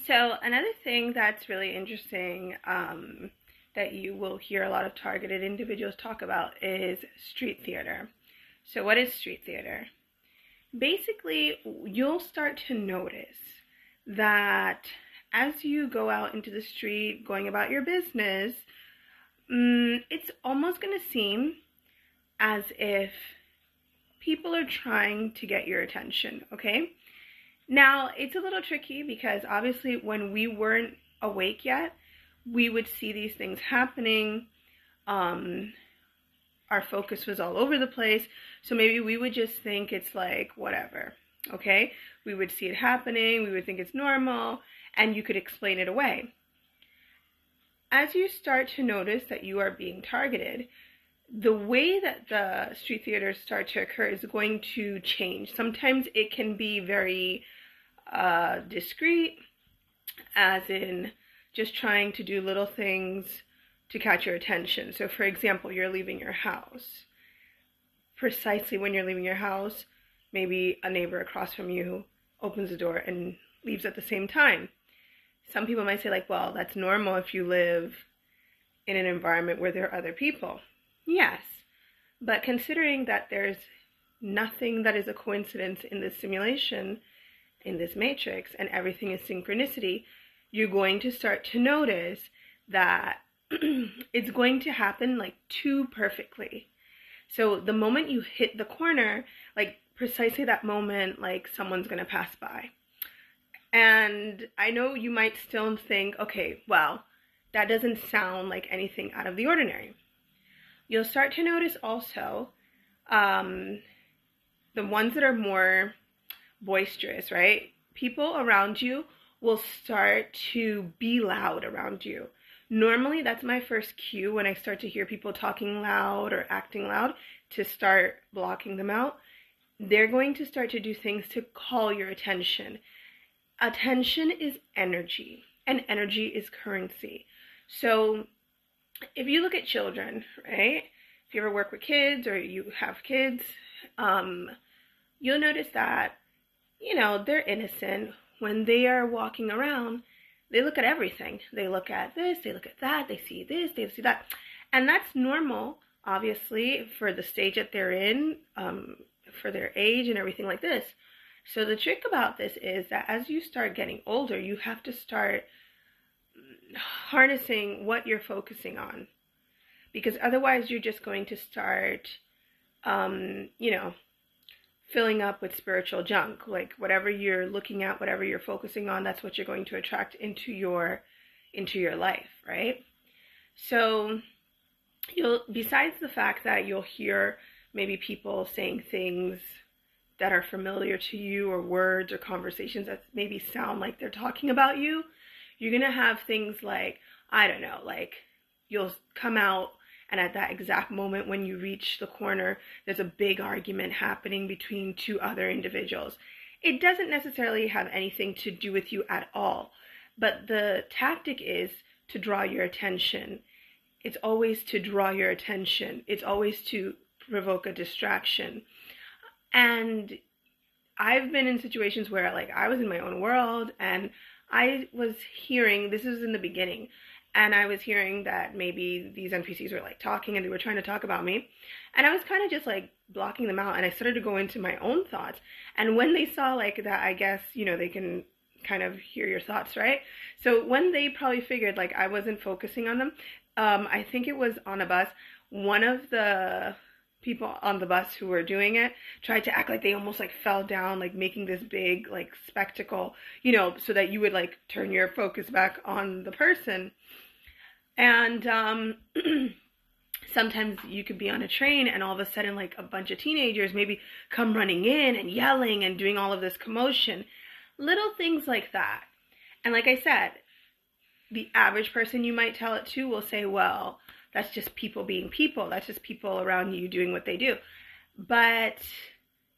So another thing that's really interesting that you will hear a lot of targeted individuals talk about is street theater. So what is street theater? Basically, you'll start to notice that as you go out into the street, going about your business, it's almost going to seem as if people are trying to get your attention, okay? Now, it's a little tricky because obviously when we weren't awake yet, we would see these things happening. Our focus was all over the place. So maybe we would just think it's like whatever, okay? We would see it happening. We would think it's normal, and you could explain it away. As you start to notice that you are being targeted, the way that the street theaters start to occur is going to change. Sometimes it can be very discreet, as in just trying to do little things to catch your attention. So for example, you're leaving your house. Precisely when you're leaving your house, maybe a neighbor across from you opens the door and leaves at the same time. Some people might say like, well, that's normal if you live in an environment where there are other people. Yes, but considering that there's nothing that is a coincidence in this simulation, in this matrix, and everything is synchronicity, you're going to start to notice that it's going to happen like too perfectly. So the moment you hit the corner, like precisely that moment, like someone's going to pass by. And I know you might still think, okay, well, that doesn't sound like anything out of the ordinary. You'll start to notice also the ones that are more boisterous, right? People around you will start to be loud around you. Normally, that's my first cue when I start to hear people talking loud or acting loud to start blocking them out. They're going to start to do things to call your attention. Attention is energy, and energy is currency. So if you look at children, right? If you ever work with kids or you have kids, you'll notice that, they're innocent. When they are walking around, they look at everything. They look at this, they look at that, they see this, they see that. And that's normal, obviously, for the stage that they're in, for their age and everything like this. So the trick about this is that as you start getting older, you have to start harnessing what you're focusing on. Because otherwise you're just going to start, filling up with spiritual junk. Like whatever you're looking at, whatever you're focusing on, that's what you're going to attract into your life, right? So besides the fact that you'll hear maybe people saying things that are familiar to you, or words or conversations that maybe sound like they're talking about you, you're going to have things like, I don't know, like you'll come out and at that exact moment when you reach the corner, there's a big argument happening between two other individuals. It doesn't necessarily have anything to do with you at all, but the tactic is to draw your attention. It's always to draw your attention. It's always to provoke a distraction. And I've been in situations where like I was in my own world and I was hearing, this was in the beginning, and I was hearing that maybe these NPCs were like talking and they were trying to talk about me. And I was kind of just like blocking them out, and I started to go into my own thoughts. And when they saw like that, I guess, they can kind of hear your thoughts, right? So when they probably figured like I wasn't focusing on them, I think it was on a bus, one of the people on the bus who were doing it tried to act like they almost like fell down, like making this big like spectacle, so that you would like turn your focus back on the person. And sometimes you could be on a train and all of a sudden like a bunch of teenagers maybe come running in and yelling and doing all of this commotion. Little things like that. And like I said, the average person you might tell it to will say, well, that's just people being people. That's just people around you doing what they do. But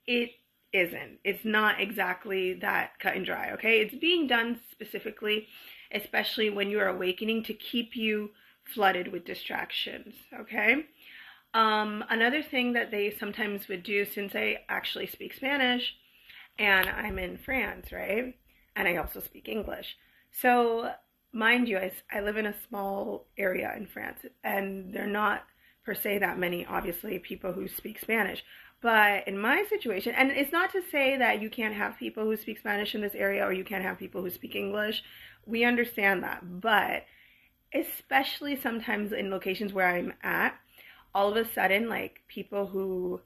it isn't. It's not exactly that cut and dry, okay? It's being done specifically, especially when you're awakening, to keep you flooded with distractions, okay? Another thing that they sometimes would do, since I actually speak Spanish and I'm in France, right? And I also speak English. So, mind you, I live in a small area in France, and they're not per se that many, obviously, people who speak Spanish. But in my situation, and it's not to say that you can't have people who speak Spanish in this area or you can't have people who speak English. We understand that. But especially sometimes in locations where I'm at, all of a sudden, like people who,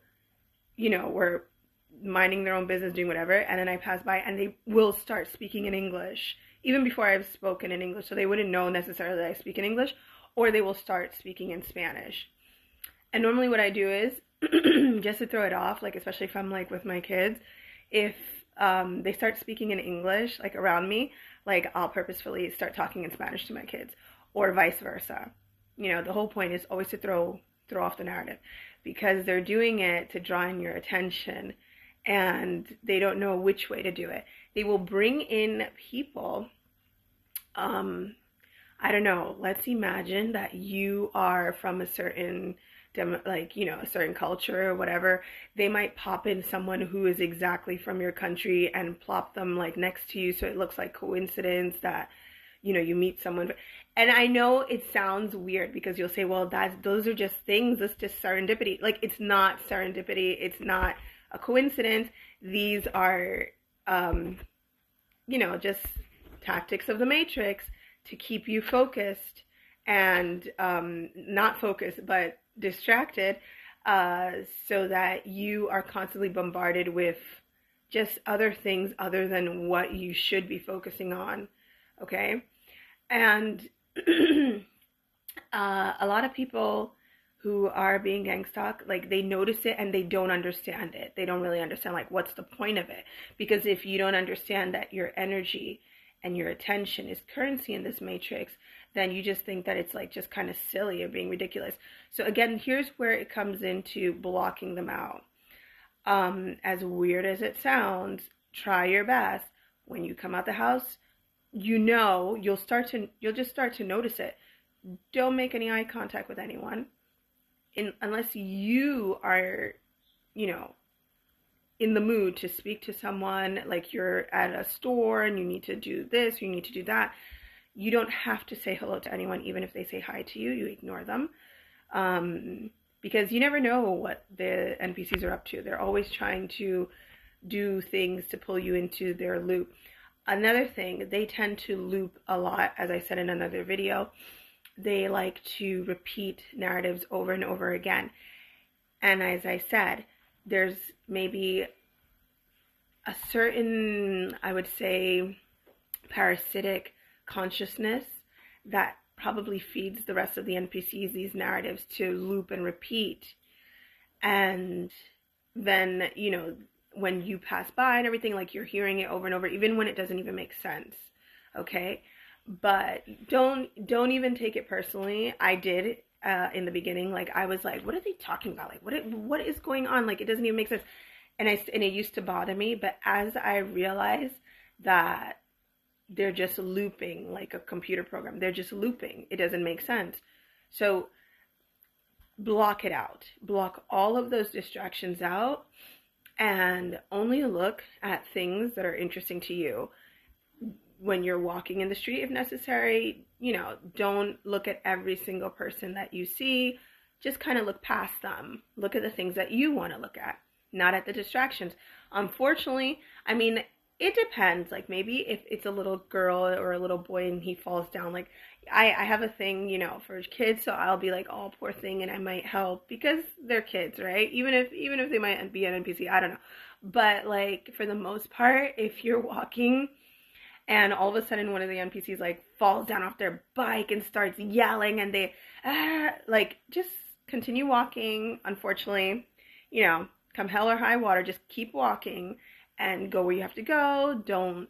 were minding their own business, doing whatever, and then I pass by and they will start speaking in English, even before I've spoken in English. So they wouldn't know necessarily that I speak in English, or they will start speaking in Spanish. And normally what I do is, just to throw it off, like especially if I'm like with my kids, if they start speaking in English, like around me, like I'll purposefully start talking in Spanish to my kids, or vice versa. The whole point is always to throw off the narrative, because they're doing it to draw in your attention, and they don't know which way to do it. They will bring in people. I don't know. Let's imagine that you are from a certain a certain culture or whatever. They might pop in someone who is exactly from your country and plop them like next to you, so it looks like coincidence that you meet someone. And I know it sounds weird because you'll say, well, those are just things, that's just serendipity. Like, it's not serendipity, it's not a coincidence. These are just tactics of the Matrix to keep you focused and not focused but distracted, so that you are constantly bombarded with just other things other than what you should be focusing on. Okay? And a lot of people who are being gang stalked, like, they notice it and they don't understand it. They don't really understand, like, what's the point of it? Because if you don't understand that your energy and your attention is currency in this matrix, then you just think that it's like just kind of silly or being ridiculous. So again, here's where it comes into blocking them out. As weird as it sounds, try your best. When you come out the house, you'll just start to notice it. Don't make any eye contact with anyone unless you are, in the mood to speak to someone, like you're at a store and you need to do this, you need to do that. You don't have to say hello to anyone. Even if they say hi to you, you ignore them. Because you never know what the NPCs are up to. They're always trying to do things to pull you into their loop. Another thing, they tend to loop a lot, as I said in another video. They like to repeat narratives over and over again. And as I said, there's maybe a certain, I would say, parasitic consciousness that probably feeds the rest of the NPCs these narratives to loop and repeat. And then, when you pass by and everything, like, you're hearing it over and over, even when it doesn't even make sense. Okay? But don't even take it personally. I did in the beginning. Like, I was like, what are they talking about? Like, what is going on? Like, it doesn't even make sense. And it used to bother me. But as I realized that they're just looping like a computer program, they're just looping. It doesn't make sense. So block it out. Block all of those distractions out, and only look at things that are interesting to you. When you're walking in the street, if necessary, don't look at every single person that you see. Just kind of look past them. Look at the things that you want to look at, not at the distractions. Unfortunately, I mean, it depends. Like, maybe if it's a little girl or a little boy and he falls down, like, I have a thing, for kids, so I'll be like, oh, poor thing, and I might help because they're kids, right? Even if they might be an NPC, I don't know. But, like, for the most part, if you're walking and all of a sudden one of the NPCs, like, falls down off their bike and starts yelling, and they, just continue walking. Unfortunately, come hell or high water, just keep walking and go where you have to go. Don't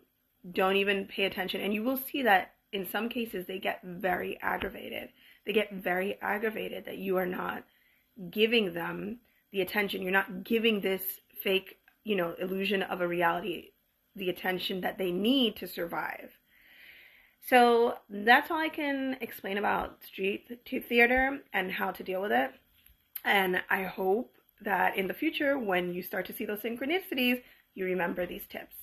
even pay attention. And you will see that in some cases they get very aggravated. They get very aggravated that you are not giving them the attention. You're not giving this fake, illusion of a reality the attention that they need to survive. So that's all I can explain about street theater and how to deal with it. And I hope that in the future, when you start to see those synchronicities, you remember these tips.